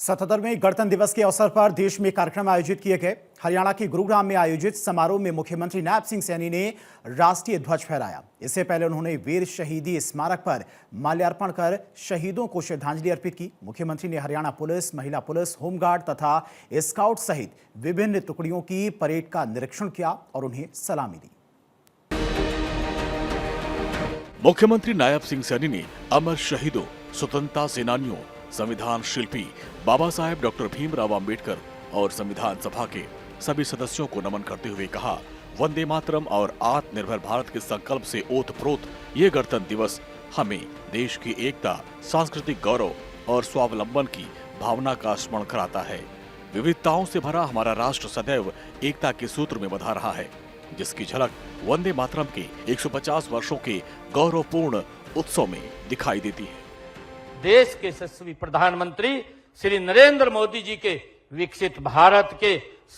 77वें गणतंत्र दिवस के अवसर पर देश में कार्यक्रम आयोजित किए गए। हरियाणा के गुरुग्राम में आयोजित समारोह में मुख्यमंत्री नायब सिंह सैनी ने राष्ट्रीय ध्वज फहराया। इससे पहले उन्होंने वीर शहीदी स्मारक पर माल्यार्पण कर शहीदों को श्रद्धांजलि अर्पित की। मुख्यमंत्री ने हरियाणा पुलिस, महिला पुलिस, होमगार्ड तथा स्काउट सहित विभिन्न टुकड़ियों की परेड का निरीक्षण किया और उन्हें सलामी दी। मुख्यमंत्री नायब सिंह सैनी ने अमर शहीदों, स्वतंत्रता सेनानियों, संविधान शिल्पी बाबा साहेब डॉक्टर भीमराव अंबेडकर और संविधान सभा के सभी सदस्यों को नमन करते हुए कहा, वंदे मातरम और आत्मनिर्भर भारत के संकल्प से ओतप्रोत ये गणतंत्र दिवस हमें देश की एकता, सांस्कृतिक गौरव और स्वावलंबन की भावना का स्मरण कराता है। विविधताओं से भरा हमारा राष्ट्र सदैव एकता के सूत्र में बंधा रहा है, जिसकी झलक वंदे मातरम के 150 वर्षों के गौरवपूर्ण उत्सव में दिखाई देती है। देश के यशस्वी प्रधानमंत्री श्री नरेंद्र मोदी जी के विकसित भारत के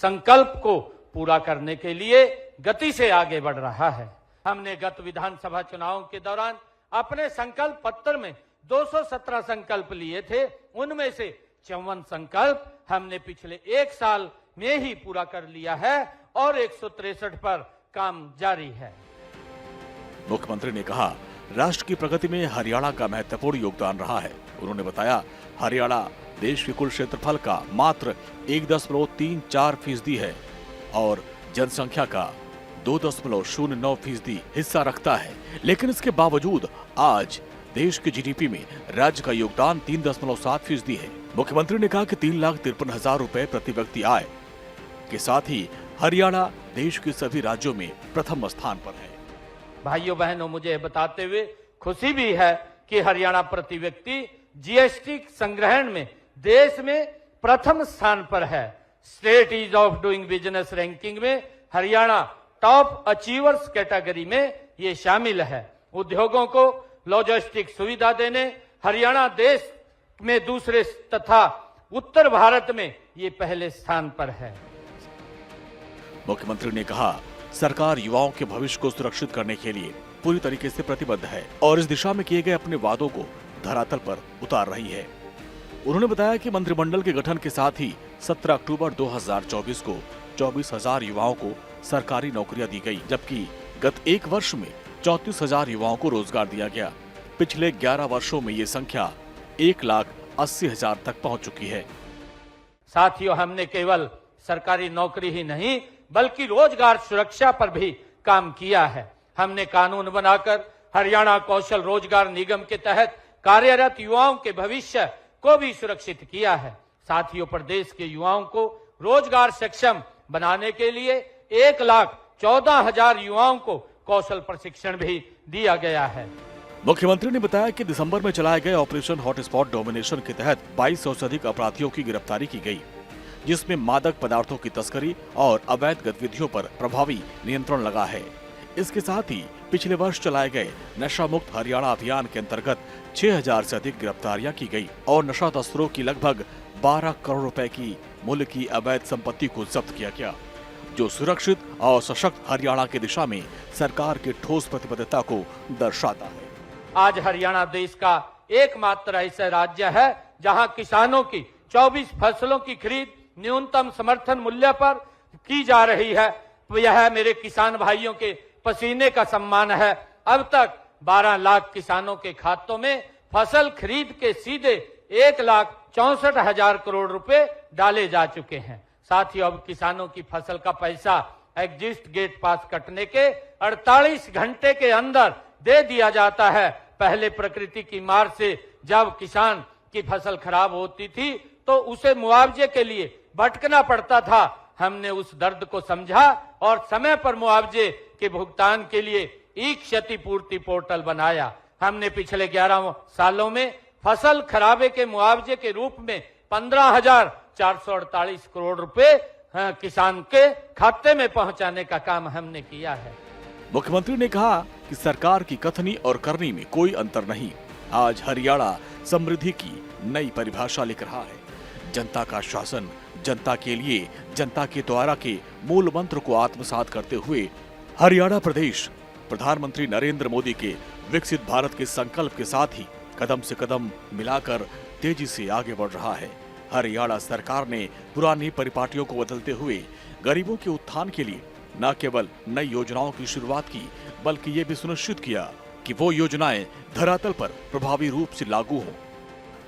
संकल्प को पूरा करने के लिए गति से आगे बढ़ रहा है। हमने गत विधानसभा चुनावों के दौरान अपने संकल्प पत्र में 217 संकल्प लिए थे। उनमें से 54 संकल्प हमने पिछले एक साल में ही पूरा कर लिया है और 163 पर काम जारी है। मुख्यमंत्री ने कहा, राष्ट्र की प्रगति में हरियाणा का महत्वपूर्ण योगदान रहा है। उन्होंने बताया, हरियाणा देश के कुल क्षेत्रफल का मात्र 1.34% है और जनसंख्या का 2.09% हिस्सा रखता है, लेकिन इसके बावजूद आज देश के जीडीपी में राज्य का योगदान 3.7% है। मुख्यमंत्री ने कहा कि 3,53,000 रुपए प्रति व्यक्ति आय के साथ ही हरियाणा देश के सभी राज्यों में प्रथम स्थान पर है। भाइयों बहनों, मुझे बताते हुए खुशी भी है कि हरियाणा प्रति व्यक्ति जीएसटी संग्रहण में देश में प्रथम स्थान पर है। State ease of doing business ranking में हरियाणा टॉप अचीवर्स कैटेगरी में ये शामिल है। उद्योगों को लॉजिस्टिक सुविधा देने हरियाणा देश में दूसरे तथा उत्तर भारत में ये पहले स्थान पर है। मुख्यमंत्री ने कहा, सरकार युवाओं के भविष्य को सुरक्षित करने के लिए पूरी तरीके से प्रतिबद्ध है और इस दिशा में किए गए अपने वादों को धरातल पर उतार रही है। उन्होंने बताया कि मंत्रिमंडल के गठन के साथ ही 17 अक्टूबर 2024 को 24,000 युवाओं को सरकारी नौकरियां दी गई, जबकि गत एक वर्ष में 34,000 युवाओं को रोजगार दिया गया। पिछले 11 वर्षों में ये संख्या 1,80,000 तक पहुंच चुकी है। साथियों, हमने केवल सरकारी नौकरी ही नहीं बल्कि रोजगार सुरक्षा पर भी काम किया है। हमने कानून बनाकर हरियाणा कौशल रोजगार निगम के तहत कार्यरत युवाओं के भविष्य को भी सुरक्षित किया है। साथियों, प्रदेश के युवाओं को रोजगार सक्षम बनाने के लिए 1,14,000 युवाओं को कौशल प्रशिक्षण भी दिया गया है। मुख्यमंत्री ने बताया कि दिसंबर में चलाए गए ऑपरेशन हॉटस्पॉट डोमिनेशन के तहत 2200 से अधिक अपराधियों की गिरफ्तारी की गई, जिसमें मादक पदार्थों की तस्करी और अवैध गतिविधियों पर प्रभावी नियंत्रण लगा है। इसके साथ ही पिछले वर्ष चलाए गए नशा मुक्त हरियाणा अभियान के अंतर्गत 6,000 से अधिक गिरफ्तारियां की गई और नशा तस्करों की लगभग 12 करोड़ रुपए की मूल्य की अवैध संपत्ति को जब्त किया गया, जो सुरक्षित और सशक्त हरियाणा की दिशा में सरकार की ठोस प्रतिबद्धता को दर्शाता है। आज हरियाणा देश का एकमात्र ऐसा राज्य है जहां किसानों की 24 फसलों की खरीद न्यूनतम समर्थन मूल्य पर की जा रही है। यह मेरे किसान भाइयों के पसीने का सम्मान है। अब तक 12 लाख किसानों के खातों में फसल खरीद के सीधे 1,64,000 करोड़ रुपए डाले जा चुके हैं। साथ ही अब किसानों की फसल का पैसा एग्जिस्ट गेट पास कटने के 48 घंटे के अंदर दे दिया जाता है। पहले प्रकृति की मार से जब किसान की फसल खराब होती थी तो उसे मुआवजे के लिए भटकना पड़ता था। हमने उस दर्द को समझा और समय पर मुआवजे के भुगतान के लिए ई क्षतिपूर्ति पोर्टल बनाया। हमने पिछले 11 सालों में फसल खराबे के मुआवजे के रूप में 15,448 करोड़ रुपए किसान के खाते में पहुंचाने का काम हमने किया है। मुख्यमंत्री ने कहा कि सरकार की कथनी और करनी में कोई अंतर नहीं। आज हरियाणा समृद्धि की नई परिभाषा लिख रहा है। जनता का शासन, जनता के लिए, जनता के द्वारा के मूल मंत्र को आत्मसात करते हुए हरियाणा प्रदेश प्रधानमंत्री नरेंद्र मोदी के विकसित भारत के संकल्प के साथ ही कदम से कदम मिलाकर तेजी से आगे बढ़ रहा है। हरियाणा सरकार ने पुरानी परिपाटियों को बदलते हुए गरीबों के उत्थान के लिए न केवल नई योजनाओं की शुरुआत की, बल्कि ये भी सुनिश्चित किया कि वो योजनाएं धरातल पर प्रभावी रूप से लागू हों।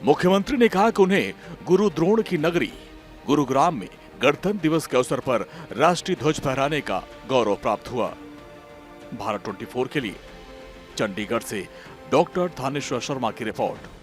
मुख्यमंत्री ने कहा कि उन्हें गुरु द्रोण की नगरी गुरुग्राम में गणतंत्र दिवस के अवसर पर राष्ट्रीय ध्वज फहराने का गौरव प्राप्त हुआ। भारत 24 के लिए चंडीगढ़ से डॉक्टर थानेश्वर शर्मा की रिपोर्ट।